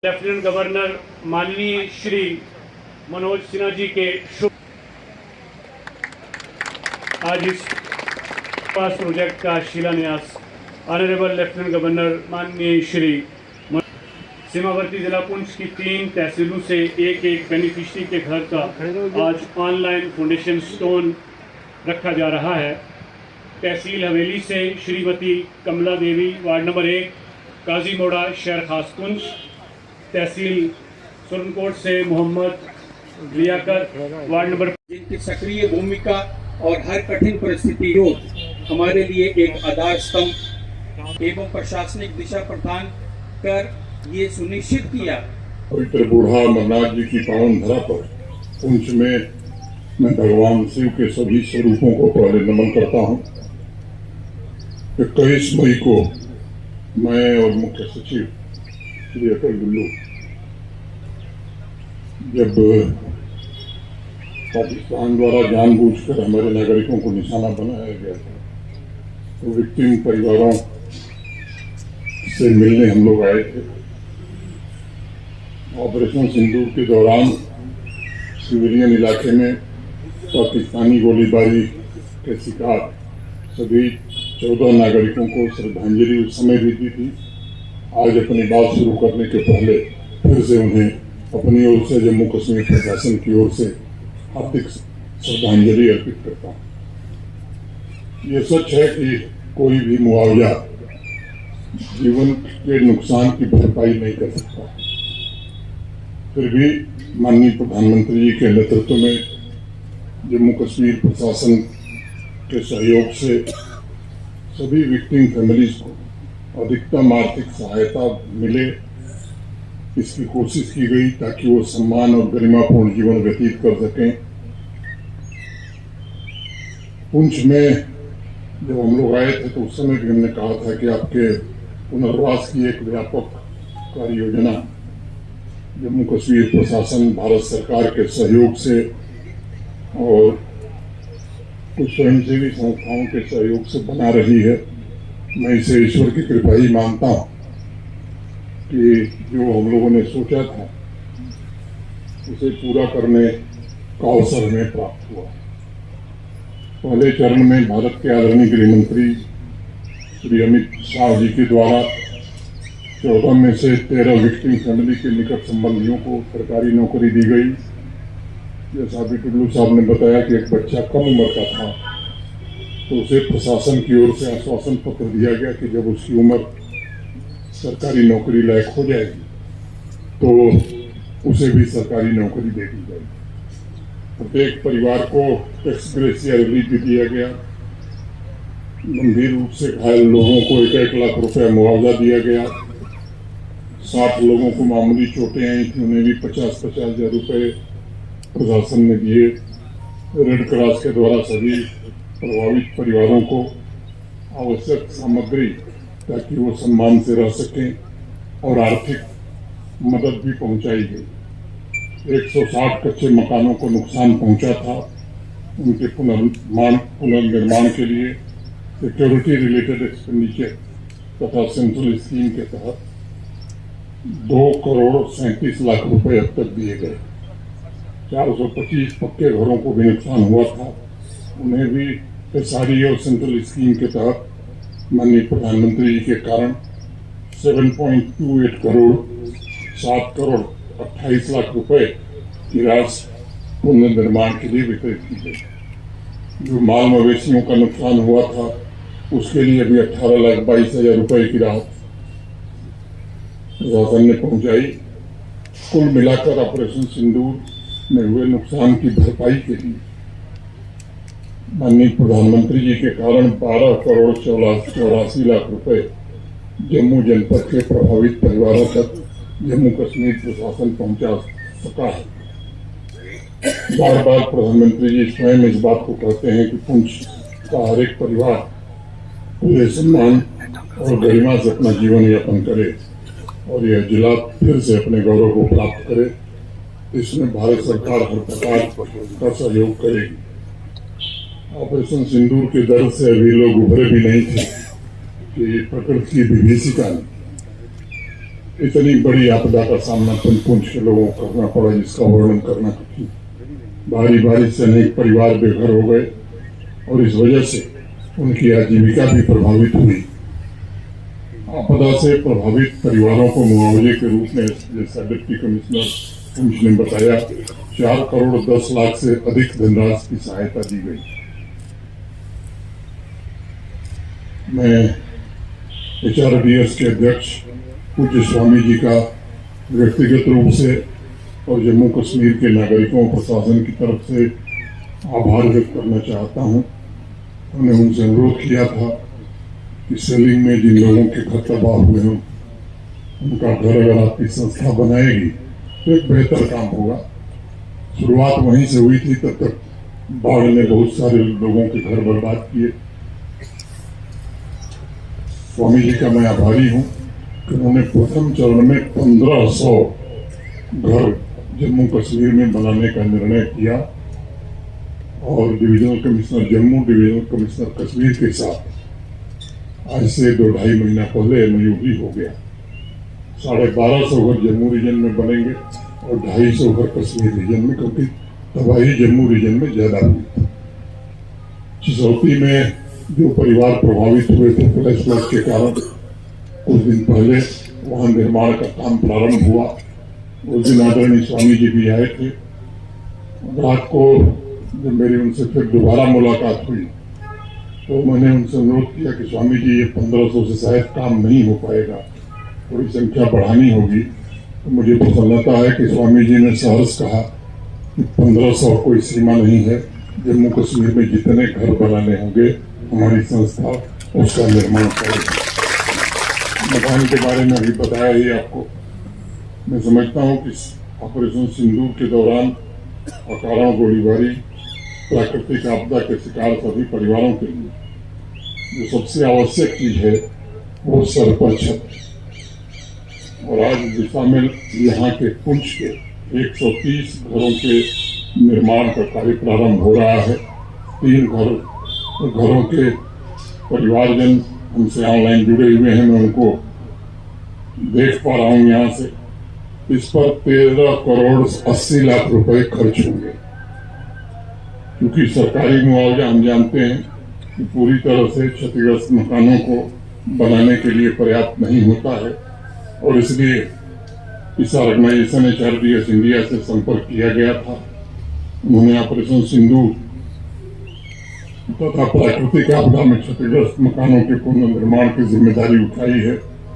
Lieutenant governor माननीय श्री मनोज सिन्हा जी के शुभ आज इस पास प्रोजेक्ट का शिलान्यास ऑनरेबल लेफ्टिनेंट गवर्नर माननीय श्री सीमावर्ती जिला पुंछ की 3 तहसीलों से एक बेनिफिशरी के घर का आज ऑनलाइन फाउंडेशन स्टोन रखा जा रहा है। तहसील हवेली से श्रीमती कमला देवी, वार्ड नंबर 1, काजी मोड़ा, शहर खास पुंछ। तहसील सुरनकोट से मोहम्मद लियाकत, वार्ड नंबर। जिनकी सक्रिय भूमिका और हर कठिन परिस्थिति को हमारे लिए एक आधार स्तंभ एवं प्रशासनिक दिशा प्रदान कर ये सुनिश्चित किया। पवित्र बूढ़ा अमरनाथ जी की पावन धरा पर पुंछ में मैं भगवान शिव के सभी स्वरूपों को पहले नमन करता हूँ। 21 मई को मैं और मुख्य सचिव श्री अटल गुल्लू जब पाकिस्तान द्वारा जानबूझकर हमारे नागरिकों को निशाना बनाया गया था तो विक्टिम परिवारों से मिलने हम लोग आए थे। ऑपरेशन सिंदूर के दौरान सिविलियन इलाके में पाकिस्तानी गोलीबारी के शिकार सभी 14 नागरिकों को श्रद्धांजलि उस समय भी दी थी। आज अपनी बात शुरू करने के पहले फिर से उन्हें अपनी ओर से जम्मू कश्मीर प्रशासन की ओर से हार्दिक श्रद्धांजलि अर्पित करता हूँ। ये सच है कि कोई भी मुआवजा जीवन के नुकसान की भरपाई नहीं कर सकता। फिर भी माननीय प्रधानमंत्री जी के नेतृत्व में जम्मू कश्मीर प्रशासन के सहयोग से सभी विक्टिम फैमिलीज को अधिकतम आर्थिक सहायता मिले, इसकी कोशिश की गई ताकि वो सम्मान और गरिमापूर्ण जीवन व्यतीत कर सकें। पुंछ में जब हम लोग आए थे तो उस समय भी हमने कहा था कि आपके पुनर्वास की एक व्यापक कार्य योजना जम्मू कश्मीर प्रशासन, भारत सरकार के सहयोग से और कुछ स्वयंसेवी संस्थाओं के सहयोग से बना रही है। मैं इसे ईश्वर की कृपा ही मानता हूँ कि जो हम लोगों ने सोचा था उसे पूरा करने का अवसर हमें प्राप्त हुआ। पहले चरण में भारत के आदरणीय गृह मंत्री श्री अमित शाह जी के द्वारा 14 में से 13 विक्टिम फैमिली के निकट संबंधियों को सरकारी नौकरी दी गई। जैसा अभी टुल्लू साहब ने बताया कि एक बच्चा कम उम्र का था तो उसे प्रशासन की ओर से आश्वासन पत्र दिया गया कि जब उसकी उम्र सरकारी नौकरी लायक हो जाएगी तो उसे भी सरकारी नौकरी दे दी जाएगी। प्रत्येक परिवार को टैक्स ग्रेशिया रिलीफ भी दिया गया। गंभीर रूप से घायल लोगों को 1-1 लाख रुपए मुआवजा दिया गया। 60 लोगों को मामूली चोटें आई थी, उन्हें भी 50-50 हजार रुपए प्रशासन ने दिए। रेड क्रॉस के द्वारा सभी प्रभावित परिवारों को आवश्यक सामग्री ताकि वो सम्मान से रह सकें और आर्थिक मदद भी पहुंचाई गई। 160 कच्चे मकानों को नुकसान पहुंचा था, उनके पुनर्निर्माण के लिए सिक्योरिटी रिलेटेड एक्सपेंडिचर तथा सेंट्रल स्कीम के तहत 2 करोड़ 37 लाख रुपए अब तक दिए गए। 425 पक्के घरों को भी नुकसान हुआ था, उन्हें भी एसआरई और सेंट्रल स्कीम के तहत माननीय प्रधानमंत्री जी के कारण 7.28 करोड़ 7 करोड़ 28 लाख रुपए की राशि पुनर्निर्माण के लिए वितरित की गई। जो माल मवेशियों का नुकसान हुआ था उसके लिए भी 18,22,000 रुपए की राहत प्रशासन ने पहुंचाई। कुल मिलाकर ऑपरेशन सिंदूर में हुए नुकसान की भरपाई के लिए माननीय प्रधानमंत्री जी के कारण 12 करोड़ 84 लाख रुपए जम्मू जनपद के प्रभावित परिवारों तक जम्मू कश्मीर प्रशासन पहुंचा सका है। बार बार प्रधानमंत्री जी स्वयं इस बात को कहते हैं कि पुंछ का हर एक परिवार पूरे सम्मान और गरिमा से अपना जीवन यापन करे और यह जिला फिर से अपने गौरव को प्राप्त करे। इसमें भारत सरकार हर प्रकार का सहयोग करेगी। ऑपरेशन सिंदूर के दर्द से अभी लोग उभरे भी नहीं थे कि प्रकृति की विभीषिका ने इतनी बड़ी आपदा का सामना पुंछ के लोगों को करना पड़ा जिसका वर्णन करना कठिन। बारी बारी से अनेक परिवार बेघर हो गए और इस वजह से उनकी आजीविका भी प्रभावित हुई। आपदा से प्रभावित परिवारों को मुआवजे के रूप में जैसा डिप्टी कमिश्नर पुंछ ने बताया 4 करोड़ 10 लाख से अधिक धनराशि की सहायता दी गई। मैं HRDS के अध्यक्ष पूज्य स्वामी जी का व्यक्तिगत रूप से और जम्मू कश्मीर के नागरिकों प्रशासन की तरफ से आभार व्यक्त करना चाहता हूं। हमने उनसे अनुरोध किया था कि सेलिंग में जिन लोगों के घर तबाह हुए हों उनका घर अगर आपकी संस्था बनाएगी तो एक बेहतर काम होगा। शुरुआत वहीं से हुई थी, तब तक बाढ़ ने बहुत सारे लोगों के घर बर्बाद किए। स्वामी जी का मैं आभारी हूं कि उन्होंने प्रथम चरण में 1500 घर जम्मू कश्मीर में बनाने का निर्णय किया और divisional commissioner Jammu, divisional commissioner Kashmir के साथ आज से 2-2.5 महीना पहले MOU भी हो गया। 1250 घर जम्मू रीजन में बनेंगे और 250 घर कश्मीर रीजन में, क्योंकि तबाही जम्मू रीजन में ज्यादा हुई थी। चिसौती में जो परिवार प्रभावित हुए थे फ्लैश फ्लड के कारण, कुछ दिन पहले वहां निर्माण का काम प्रारंभ हुआ। उस दिन आदरणीय स्वामी जी भी आए थे। रात को जब मेरी उनसे फिर दोबारा मुलाकात हुई तो मैंने उनसे अनुरोध किया कि स्वामी जी ये 1500 से शायद काम नहीं हो पाएगा, थोड़ी संख्या बढ़ानी होगी। तो मुझे प्रसन्नता है कि स्वामी जी ने सहर्ष कहा कि 1500 कोई सीमा नहीं है, जम्मू कश्मीर में जितने घर बनाने होंगे हमारी संस्था उसका निर्माण करेगी। मकान के बारे में अभी बताया ही आपको। मैं समझता हूँ कि ऑपरेशन सिंदूर के दौरान अकारण गोलीबारी, प्राकृतिक आपदा के शिकार सभी परिवारों के लिए जो सबसे आवश्यक चीज है वो सर पर छत। और आज इस दिशा में यहाँ के पुंछ के 130 घरों के निर्माण का कार्य प्रारंभ हो रहा है। 3 घरों के परिवारजन हमसे ऑनलाइन जुड़े हुए हैं, मैं उनको देख पा रहा हूँ यहाँ से। इस पर 13 करोड़ 80 लाख रुपए खर्च होंगे, क्योंकि सरकारी मुआवजा हम जानते हैं कि पूरी तरह से क्षतिग्रस्त मकानों को बनाने के लिए पर्याप्त नहीं होता है और इसलिए इस ऑर्गेनाइजेशन HRDS इंडिया से संपर्क किया गया था। उन्होंने ऑपरेशन सिंदूर तथा प्राकृतिक आपदा में क्षतिग्रस्त मकानों के पुनर्निर्माण की जिम्मेदारी उठाई है।